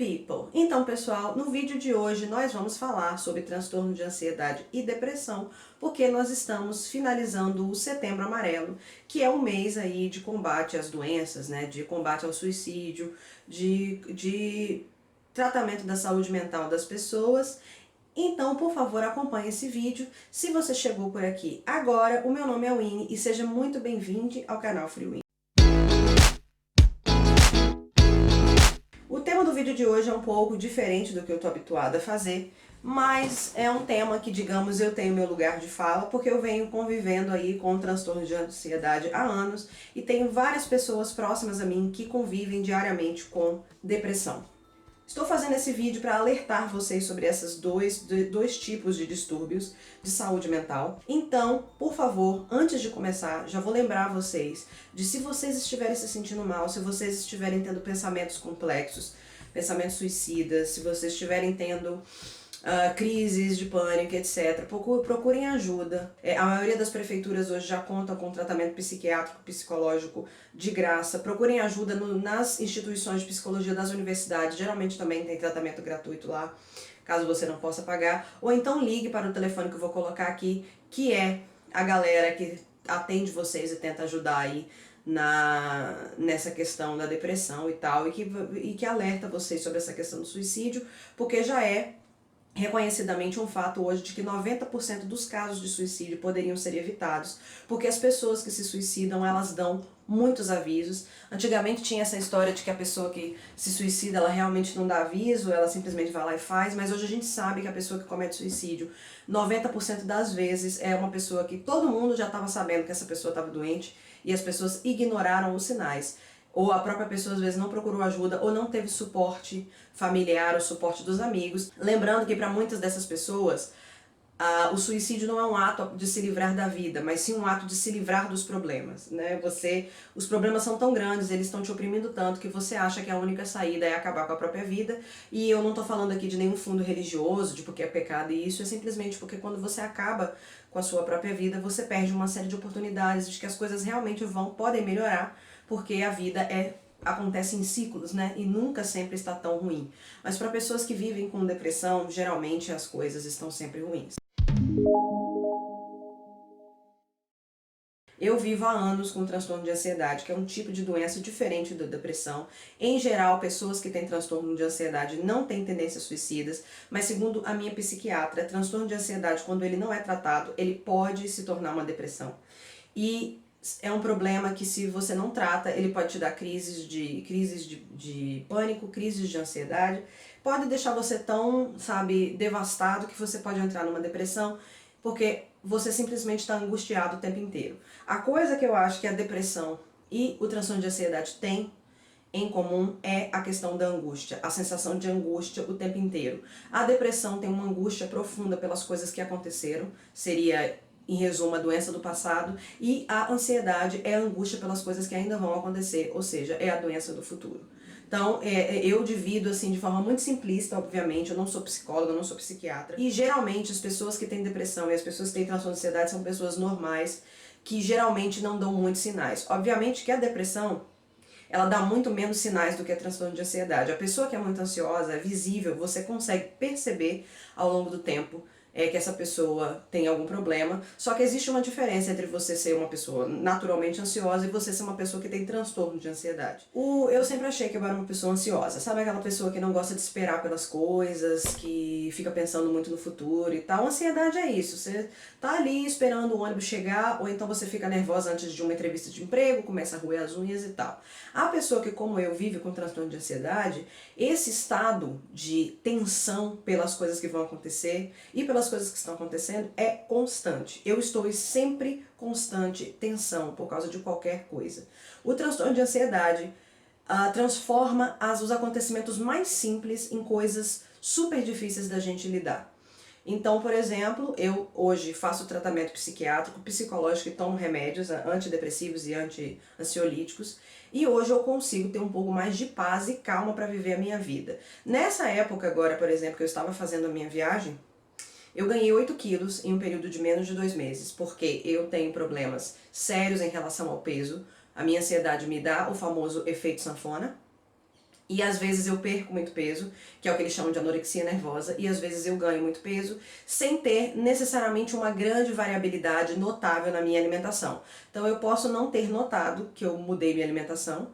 people! Então, pessoal, no vídeo de hoje nós vamos falar sobre transtorno de ansiedade e depressão, porque nós estamos finalizando o Setembro Amarelo, que é um mês aí de combate às doenças, né, de combate ao suicídio, de tratamento da saúde mental das pessoas. Então, por favor, acompanhe esse vídeo. Se você chegou por aqui agora, o meu nome é Winnie e seja muito bem-vindo ao canal Free Winnie. O tema do vídeo de hoje é um pouco diferente do que eu estou habituada a fazer, mas é um tema que, digamos, eu tenho meu lugar de fala, porque eu venho convivendo aí com transtorno de ansiedade há anos e tenho várias pessoas próximas a mim que convivem diariamente com depressão. Estou fazendo esse vídeo para alertar vocês sobre esses dois tipos de distúrbios de saúde mental. Então, por favor, antes de começar, já vou lembrar vocês de, se vocês estiverem se sentindo mal, se vocês estiverem tendo pensamentos complexos, pensamentos suicidas, se vocês estiverem tendo crises de pânico, etc. Procurem ajuda. A maioria das prefeituras hoje já conta com tratamento psiquiátrico, psicológico de graça. Procurem ajuda nas instituições de psicologia das universidades, geralmente também tem tratamento gratuito lá, caso você não possa pagar. Ou então ligue para o telefone que eu vou colocar aqui, que é a galera que atende vocês e tenta ajudar aí nessa questão da depressão e tal, e que alerta vocês sobre essa questão do suicídio, porque já é reconhecidamente um fato hoje de que 90% dos casos de suicídio poderiam ser evitados, porque as pessoas que se suicidam, elas dão muitos avisos. Antigamente tinha essa história de que a pessoa que se suicida, ela realmente não dá aviso, ela simplesmente vai lá e faz, mas hoje a gente sabe que a pessoa que comete suicídio, 90% das vezes é uma pessoa que todo mundo já estava sabendo que essa pessoa estava doente e as pessoas ignoraram os sinais. Ou a própria pessoa às vezes não procurou ajuda ou não teve suporte familiar ou suporte dos amigos. Lembrando que para muitas dessas pessoas, o suicídio não é um ato de se livrar da vida, mas sim um ato de se livrar dos problemas, né? Os problemas são tão grandes, eles estão te oprimindo tanto que você acha que a única saída é acabar com a própria vida. E eu não estou falando aqui de nenhum fundo religioso, de porque é pecado, e isso é simplesmente porque quando você acaba com a sua própria vida, você perde uma série de oportunidades de que as coisas realmente podem melhorar, porque a vida acontece em ciclos, né? E nunca sempre está tão ruim. Mas para pessoas que vivem com depressão, geralmente as coisas estão sempre ruins. Eu vivo há anos com transtorno de ansiedade, que é um tipo de doença diferente da depressão. Em geral, pessoas que têm transtorno de ansiedade não têm tendências suicidas, mas segundo a minha psiquiatra, transtorno de ansiedade, quando ele não é tratado, ele pode se tornar uma depressão. E é um problema que, se você não trata, ele pode te dar crises de pânico, crises de ansiedade, pode deixar você tão, devastado que você pode entrar numa depressão, porque você simplesmente está angustiado o tempo inteiro. A coisa que eu acho que a depressão e o transtorno de ansiedade têm em comum é a questão da angústia, a sensação de angústia o tempo inteiro. A depressão tem uma angústia profunda pelas coisas que aconteceram, seria, em resumo, a doença do passado, e a ansiedade é a angústia pelas coisas que ainda vão acontecer, ou seja, é a doença do futuro. Então, eu divido assim de forma muito simplista, obviamente, eu não sou psicóloga, eu não sou psiquiatra, e geralmente as pessoas que têm depressão e as pessoas que têm transtorno de ansiedade são pessoas normais, que geralmente não dão muitos sinais. Obviamente que a depressão, ela dá muito menos sinais do que a transtorno de ansiedade. A pessoa que é muito ansiosa, é visível, você consegue perceber ao longo do tempo que essa pessoa tem algum problema, só que existe uma diferença entre você ser uma pessoa naturalmente ansiosa e você ser uma pessoa que tem transtorno de ansiedade. Eu sempre achei que eu era uma pessoa ansiosa, sabe aquela pessoa que não gosta de esperar pelas coisas, que fica pensando muito no futuro e tal. Ansiedade é isso, você tá ali esperando o ônibus chegar, ou então você fica nervosa antes de uma entrevista de emprego, começa a roer as unhas e tal. A pessoa que, como eu, vive com transtorno de ansiedade, esse estado de tensão pelas coisas que vão acontecer e pelas coisas que estão acontecendo é constante. Eu estou em sempre constante tensão por causa de qualquer coisa. O transtorno de ansiedade transforma os acontecimentos mais simples em coisas super difíceis da gente lidar. Então, por exemplo, eu hoje faço tratamento psiquiátrico, psicológico e tomo remédios antidepressivos e ansiolíticos, e hoje eu consigo ter um pouco mais de paz e calma para viver a minha vida. Nessa época agora, por exemplo, que eu estava fazendo a minha viagem, eu ganhei 8 quilos em um período de menos de 2 meses, porque eu tenho problemas sérios em relação ao peso, a minha ansiedade me dá o famoso efeito sanfona, E às vezes eu perco muito peso, que é o que eles chamam de anorexia nervosa, e às vezes eu ganho muito peso, sem ter necessariamente uma grande variabilidade notável na minha alimentação. Então eu posso não ter notado que eu mudei minha alimentação,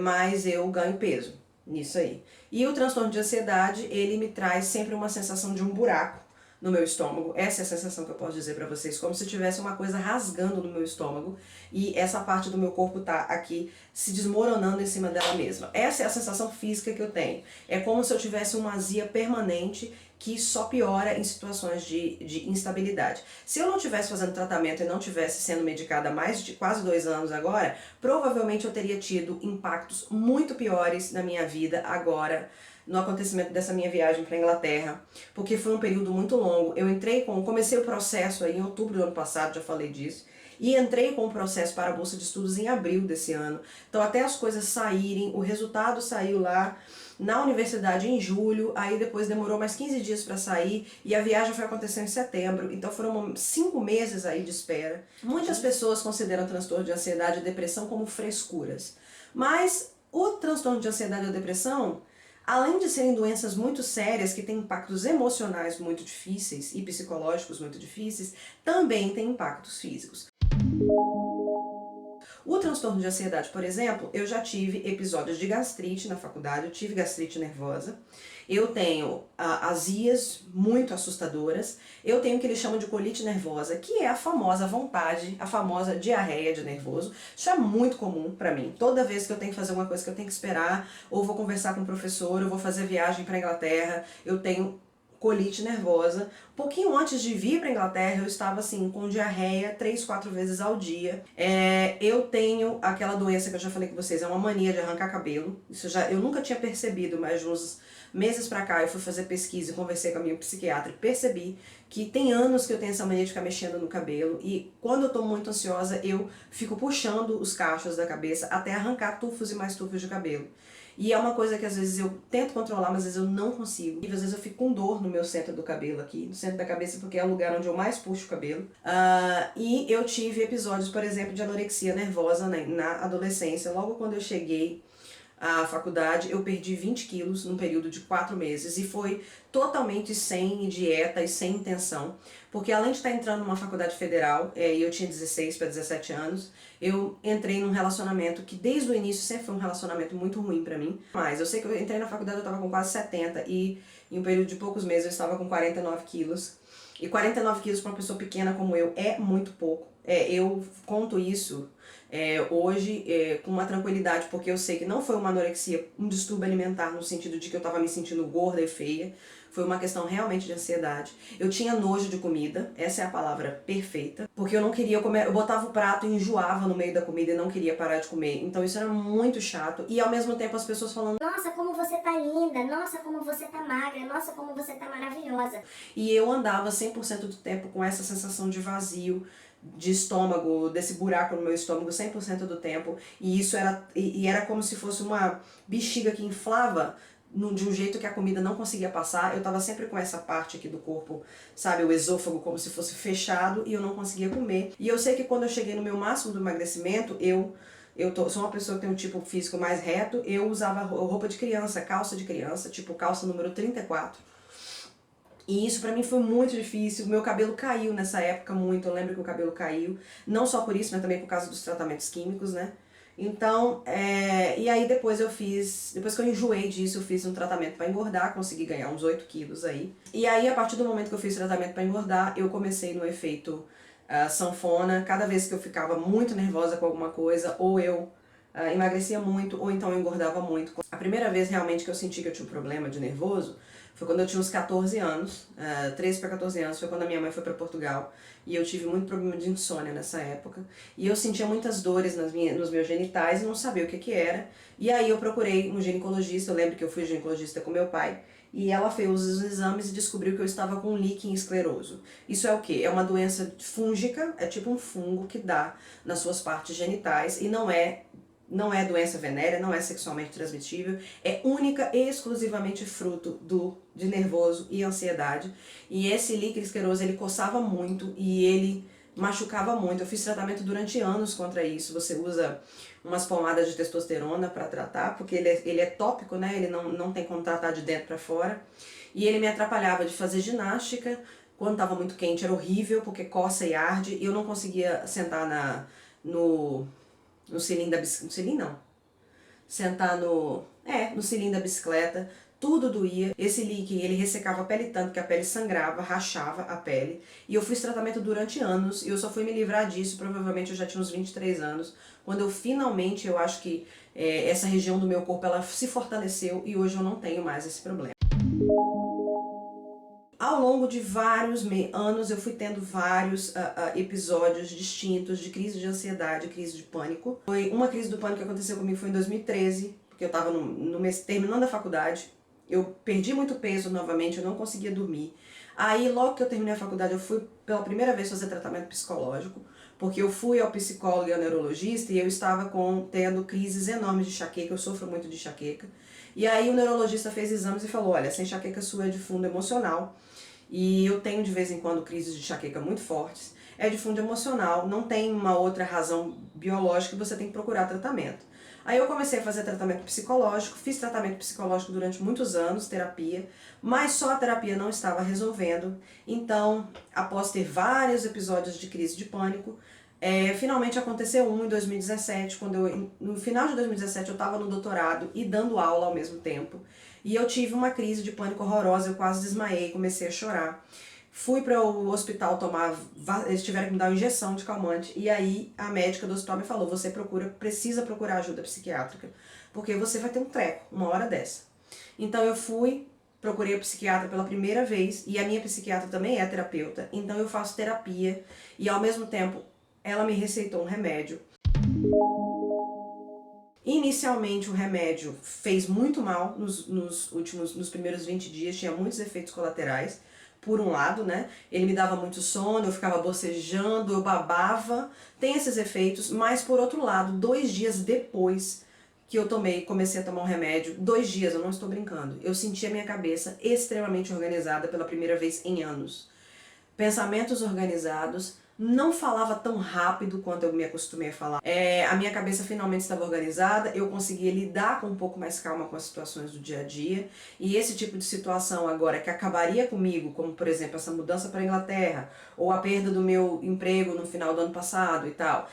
mas eu ganho peso nisso aí. E o transtorno de ansiedade, ele me traz sempre uma sensação de um buraco no meu estômago. Essa é a sensação que eu posso dizer pra vocês, como se tivesse uma coisa rasgando no meu estômago e essa parte do meu corpo tá aqui se desmoronando em cima dela mesma. Essa é a sensação física que eu tenho. É como se eu tivesse uma azia permanente que só piora em situações de instabilidade. Se eu não estivesse fazendo tratamento e não estivesse sendo medicada há mais de quase 2 anos agora, provavelmente eu teria tido impactos muito piores na minha vida agora, no acontecimento dessa minha viagem para a Inglaterra, porque foi um período muito longo. Comecei o processo aí em outubro do ano passado, já falei disso, e entrei com o processo para a Bolsa de Estudos em abril desse ano. Então até as coisas saírem, o resultado saiu lá na universidade em julho, aí depois demorou mais 15 dias para sair e a viagem foi acontecer em setembro, então foram 5 meses aí de espera. Muitas pessoas consideram transtorno de ansiedade e depressão como frescuras, mas o transtorno de ansiedade ou depressão, além de serem doenças muito sérias que têm impactos emocionais muito difíceis e psicológicos muito difíceis, também têm impactos físicos. O transtorno de ansiedade, por exemplo, eu já tive episódios de gastrite na faculdade, eu tive gastrite nervosa, eu tenho azias muito assustadoras, eu tenho o que eles chamam de colite nervosa, que é a famosa vontade, a famosa diarreia de nervoso. Isso é muito comum pra mim. Toda vez que eu tenho que fazer uma coisa que eu tenho que esperar, ou vou conversar com o professor, ou vou fazer viagem pra Inglaterra, eu tenho colite nervosa. Um pouquinho antes de vir para Inglaterra, eu estava assim, com diarreia 3, 4 vezes ao dia. Eu tenho aquela doença que eu já falei com vocês, é uma mania de arrancar cabelo. Eu nunca tinha percebido, mas de uns meses pra cá eu fui fazer pesquisa e conversei com a minha psiquiatra e percebi que tem anos que eu tenho essa mania de ficar mexendo no cabelo e quando eu tô muito ansiosa eu fico puxando os cachos da cabeça até arrancar tufos e mais tufos de cabelo. E é uma coisa que às vezes eu tento controlar, mas às vezes eu não consigo. E às vezes eu fico com dor no meu centro do cabelo aqui, no centro da cabeça, porque é o lugar onde eu mais puxo o cabelo. E eu tive episódios, por exemplo, de anorexia nervosa na adolescência. Logo quando eu cheguei à faculdade, eu perdi 20 quilos num período de 4 meses e foi totalmente sem dieta e sem intenção, porque além de estar entrando numa faculdade federal, e eu tinha 16 para 17 anos, eu entrei num relacionamento que desde o início sempre foi um relacionamento muito ruim pra mim, mas eu sei que eu entrei na faculdade, eu tava com quase 70 e em um período de poucos meses eu estava com 49 quilos, e 49 quilos para uma pessoa pequena como eu é muito pouco. Eu conto isso hoje com uma tranquilidade, porque eu sei que não foi uma anorexia, um distúrbio alimentar no sentido de que eu estava me sentindo gorda e feia, foi uma questão realmente de ansiedade. Eu tinha nojo de comida, essa é a palavra perfeita, porque eu não queria comer, eu botava o prato e enjoava no meio da comida e não queria parar de comer, então isso era muito chato, e ao mesmo tempo as pessoas falando: nossa, como você tá linda, nossa, como você tá magra, nossa, como você tá maravilhosa. E eu andava 100% do tempo com essa sensação de vazio, de estômago, desse buraco no meu estômago 100% do tempo, e isso era como se fosse uma bexiga que inflava de um jeito que a comida não conseguia passar. Eu tava sempre com essa parte aqui do corpo, sabe, o esôfago como se fosse fechado e eu não conseguia comer. E eu sei que quando eu cheguei no meu máximo do emagrecimento, sou uma pessoa que tem um tipo físico mais reto, eu usava roupa de criança, calça de criança, tipo calça número 34. E isso pra mim foi muito difícil, meu cabelo caiu nessa época muito, eu lembro que o cabelo caiu, não só por isso, mas também por causa dos tratamentos químicos, né? Então, e aí depois que eu enjoei disso, eu fiz um tratamento pra engordar, consegui ganhar uns 8 quilos aí. E aí, a partir do momento que eu fiz tratamento pra engordar, eu comecei no efeito sanfona. Cada vez que eu ficava muito nervosa com alguma coisa, ou eu emagrecia muito, ou então eu engordava muito. A primeira vez realmente que eu senti que eu tinha um problema de nervoso foi quando eu tinha uns 14 anos, 13 para 14 anos, foi quando a minha mãe foi para Portugal e eu tive muito problema de insônia nessa época e eu sentia muitas dores nos meus genitais e não sabia o que era, e aí eu procurei um ginecologista. Eu lembro que eu fui ginecologista com meu pai e ela fez os exames e descobriu que eu estava com líquen escleroso. Isso é o quê? É uma doença fúngica, é tipo um fungo que dá nas suas partes genitais e não é doença venérea, não é sexualmente transmitível, é única e exclusivamente fruto de nervoso e ansiedade. E esse líquido escleroso, ele coçava muito e ele machucava muito. Eu fiz tratamento durante anos contra isso. Você usa umas pomadas de testosterona para tratar, porque ele é tópico, né? Ele não tem como tratar de dentro para fora. E ele me atrapalhava de fazer ginástica. Quando estava muito quente era horrível, porque coça e arde. E eu não conseguia sentar no cilindro da bicicleta. No cilindro não. Sentar no cilindro da bicicleta. Tudo doía. Esse líquido, ele ressecava a pele tanto que a pele sangrava, rachava a pele. E eu fiz tratamento durante anos e eu só fui me livrar disso, provavelmente eu já tinha uns 23 anos, quando eu finalmente, eu acho que essa região do meu corpo, ela se fortaleceu e hoje eu não tenho mais esse problema. Ao longo de vários anos eu fui tendo vários episódios distintos de crise de ansiedade, crise de pânico. Uma crise do pânico que aconteceu comigo foi em 2013, porque eu estava terminando a faculdade. Eu perdi muito peso novamente, eu não conseguia dormir. Aí, logo que eu terminei a faculdade, eu fui pela primeira vez fazer tratamento psicológico, porque eu fui ao psicólogo e ao neurologista e eu estava tendo crises enormes de enxaqueca, eu sofro muito de enxaqueca. E aí o neurologista fez exames e falou, olha, essa enxaqueca sua é de fundo emocional, e eu tenho de vez em quando crises de enxaqueca muito fortes, é de fundo emocional, não tem uma outra razão biológica e você tem que procurar tratamento. Aí eu comecei a fazer tratamento psicológico, fiz tratamento psicológico durante muitos anos, terapia, mas só a terapia não estava resolvendo. Então, após ter vários episódios de crise de pânico, finalmente aconteceu um em 2017, quando no final de 2017 eu estava no doutorado e dando aula ao mesmo tempo. E eu tive uma crise de pânico horrorosa, eu quase desmaiei, comecei a chorar. Fui para o hospital eles tiveram que me dar uma injeção de calmante, e aí a médica do hospital me falou, você precisa procurar ajuda psiquiátrica, porque você vai ter um treco, uma hora dessa. Então eu procurei a psiquiatra pela primeira vez, e a minha psiquiatra também é terapeuta, então eu faço terapia, e ao mesmo tempo ela me receitou um remédio. Inicialmente o remédio fez muito mal nos primeiros 20 dias, tinha muitos efeitos colaterais. Por um lado, né, ele me dava muito sono, eu ficava bocejando, eu babava, tem esses efeitos, mas por outro lado, 2 dias depois que eu comecei a tomar um remédio, 2 dias, eu não estou brincando, eu senti a minha cabeça extremamente organizada pela primeira vez em anos. Pensamentos organizados, não falava tão rápido quanto eu me acostumei a falar. A minha cabeça finalmente estava organizada, eu conseguia lidar com um pouco mais calma com as situações do dia a dia, e esse tipo de situação agora que acabaria comigo, como por exemplo essa mudança para a Inglaterra, ou a perda do meu emprego no final do ano passado e tal,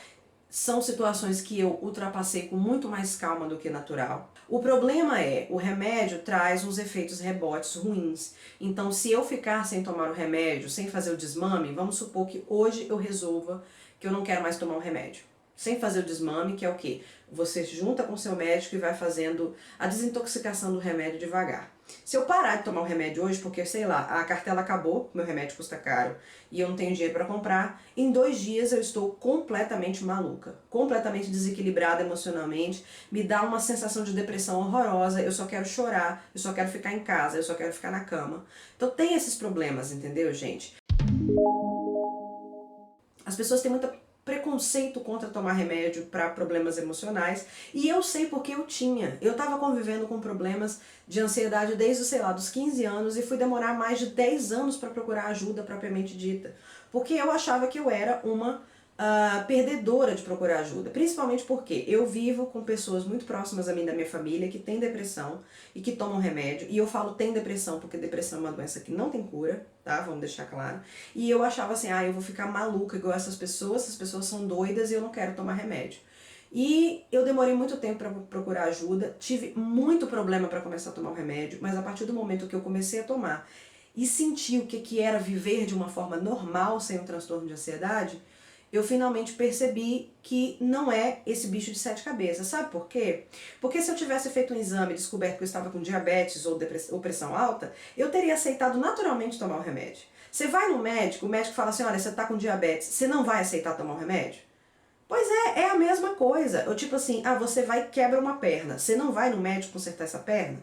são situações que eu ultrapassei com muito mais calma do que natural. O problema o remédio traz uns efeitos rebotes ruins. Então, se eu ficar sem tomar o remédio, sem fazer o desmame, vamos supor que hoje eu resolva que eu não quero mais tomar o remédio. Sem fazer o desmame, que é o quê? Você junta com o seu médico e vai fazendo a desintoxicação do remédio devagar. Se eu parar de tomar o remédio hoje, porque, sei lá, a cartela acabou, meu remédio custa caro, e eu não tenho dinheiro para comprar, em 2 dias eu estou completamente maluca, completamente desequilibrada emocionalmente, me dá uma sensação de depressão horrorosa, eu só quero chorar, eu só quero ficar em casa, eu só quero ficar na cama. Então tem esses problemas, entendeu, gente? As pessoas têm muito preconceito contra tomar remédio para problemas emocionais, e eu sei porque eu tinha. Eu estava convivendo com problemas de ansiedade desde, sei lá, dos 15 anos e fui demorar mais de 10 anos para procurar ajuda propriamente dita, porque eu achava que eu era uma perdedora de procurar ajuda, principalmente porque eu vivo com pessoas muito próximas a mim da minha família que têm depressão e que tomam remédio, e eu falo tem depressão porque depressão é uma doença que não tem cura, tá? Vamos deixar claro. E eu achava assim, eu vou ficar maluca igual essas pessoas são doidas e eu não quero tomar remédio. E eu demorei muito tempo para procurar ajuda, tive muito problema para começar a tomar o remédio, mas a partir do momento que eu comecei a tomar e senti o que era viver de uma forma normal sem um transtorno de ansiedade, eu finalmente percebi que não é esse bicho de 7 cabeças. Sabe por quê? Porque se eu tivesse feito um exame e descoberto que eu estava com diabetes ou pressão alta, eu teria aceitado naturalmente tomar o remédio. Você vai no médico, o médico fala assim, olha, você está com diabetes, você não vai aceitar tomar o remédio? Pois é a mesma coisa. Eu tipo assim, você vai e quebra uma perna, você não vai no médico consertar essa perna?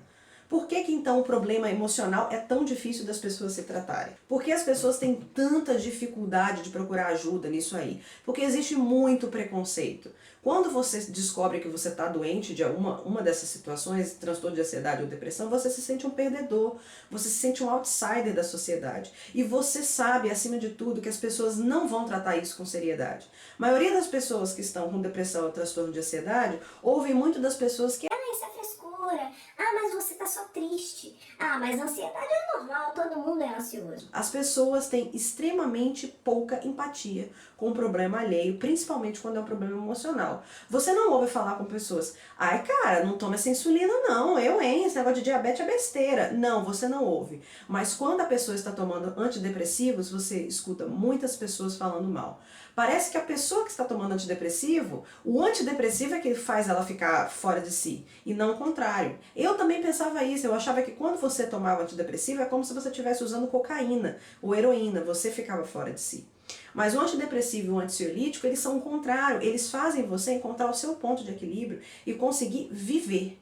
Por que então o problema emocional é tão difícil das pessoas se tratarem? Porque as pessoas têm tanta dificuldade de procurar ajuda nisso aí? Porque existe muito preconceito. Quando você descobre que você está doente de uma dessas situações, transtorno de ansiedade ou depressão, você se sente um perdedor, você se sente um outsider da sociedade. E você sabe, acima de tudo, que as pessoas não vão tratar isso com seriedade. A maioria das pessoas que estão com depressão ou transtorno de ansiedade ouvem muito das pessoas que Isso é frescura. Ah, mas você tá só triste. Ah, mas ansiedade é normal, todo mundo é ansioso. as pessoas têm extremamente pouca empatia com o problema alheio, principalmente quando é um problema emocional. Você não ouve falar com pessoas, ai cara, não toma essa insulina não, esse negócio de diabetes é besteira. Não, você não ouve. Mas quando a pessoa está tomando antidepressivos, você escuta muitas pessoas falando mal. Parece que a pessoa que está tomando antidepressivo, o antidepressivo é que faz ela ficar fora de si, e não o contrário. Eu também pensava isso, eu achava que quando você tomava antidepressivo é como se você estivesse usando cocaína ou heroína, você ficava fora de si. Mas o antidepressivo e o ansiolítico, eles são o contrário, eles fazem você encontrar o seu ponto de equilíbrio e conseguir viver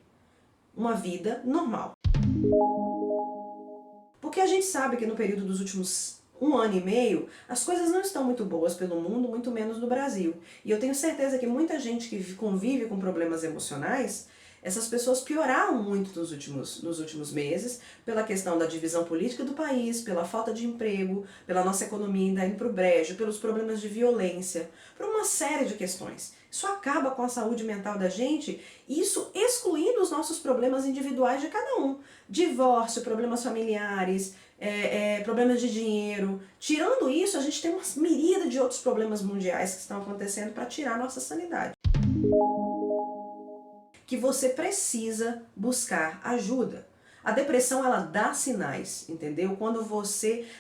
uma vida normal. Porque a gente sabe que no período dos últimos 1 ano e meio, as coisas não estão muito boas pelo mundo, muito menos no Brasil. E eu tenho certeza que muita gente que convive com problemas emocionais, essas pessoas pioraram muito nos últimos meses, pela questão da divisão política do país, pela falta de emprego, pela nossa economia ainda indo para o brejo, pelos problemas de violência, por uma série de questões. Isso acaba com a saúde mental da gente, isso excluindo os nossos problemas individuais de cada um. Divórcio, problemas familiares, problemas de dinheiro. Tirando isso, a gente tem uma miríade de outros problemas mundiais que estão acontecendo para tirar a nossa sanidade. Que você precisa buscar ajuda. A depressão, ela dá sinais, entendeu?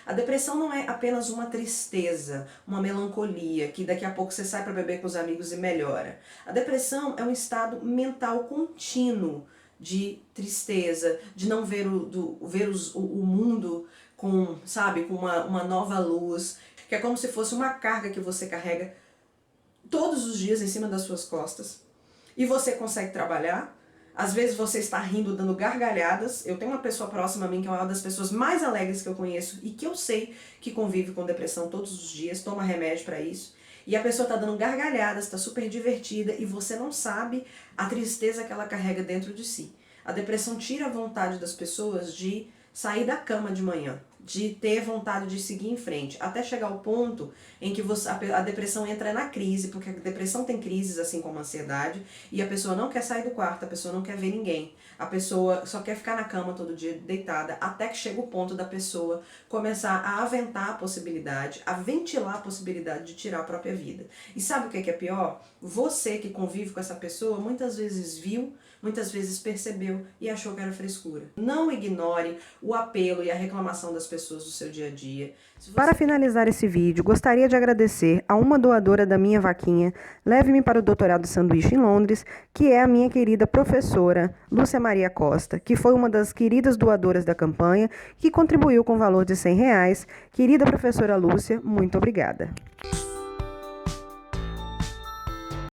A depressão não é apenas uma tristeza, uma melancolia, que daqui a pouco você sai para beber com os amigos e melhora. A depressão é um estado mental contínuo de tristeza, de não ver o mundo com, sabe, com uma nova luz, que é como se fosse uma carga que você carrega todos os dias em cima das suas costas. E você consegue trabalhar, às vezes você está rindo, dando gargalhadas. Eu tenho uma pessoa próxima a mim que é uma das pessoas mais alegres que eu conheço e que eu sei que convive com depressão todos os dias, toma remédio para isso. E a pessoa está dando gargalhadas, está super divertida e você não sabe a tristeza que ela carrega dentro de si. A depressão tira a vontade das pessoas de sair da cama de manhã, de ter vontade de seguir em frente, até chegar ao ponto em que a depressão entra na crise, porque a depressão tem crises assim como a ansiedade, e a pessoa não quer sair do quarto, a pessoa não quer ver ninguém, a pessoa só quer ficar na cama todo dia deitada, até que chega o ponto da pessoa começar a aventar a possibilidade, a ventilar a possibilidade de tirar a própria vida. E sabe o que é pior? Você que convive com essa pessoa muitas vezes viu, muitas vezes percebeu e achou que era frescura. Não ignore o apelo e a reclamação das pessoas do seu dia a dia. Para finalizar esse vídeo, gostaria de agradecer a uma doadora da minha vaquinha Leve-me para o Doutorado Sanduíche em Londres, que é a minha querida professora Lúcia Maria Costa, que foi uma das queridas doadoras da campanha, que contribuiu com o valor de R$100. Querida professora Lúcia, muito obrigada.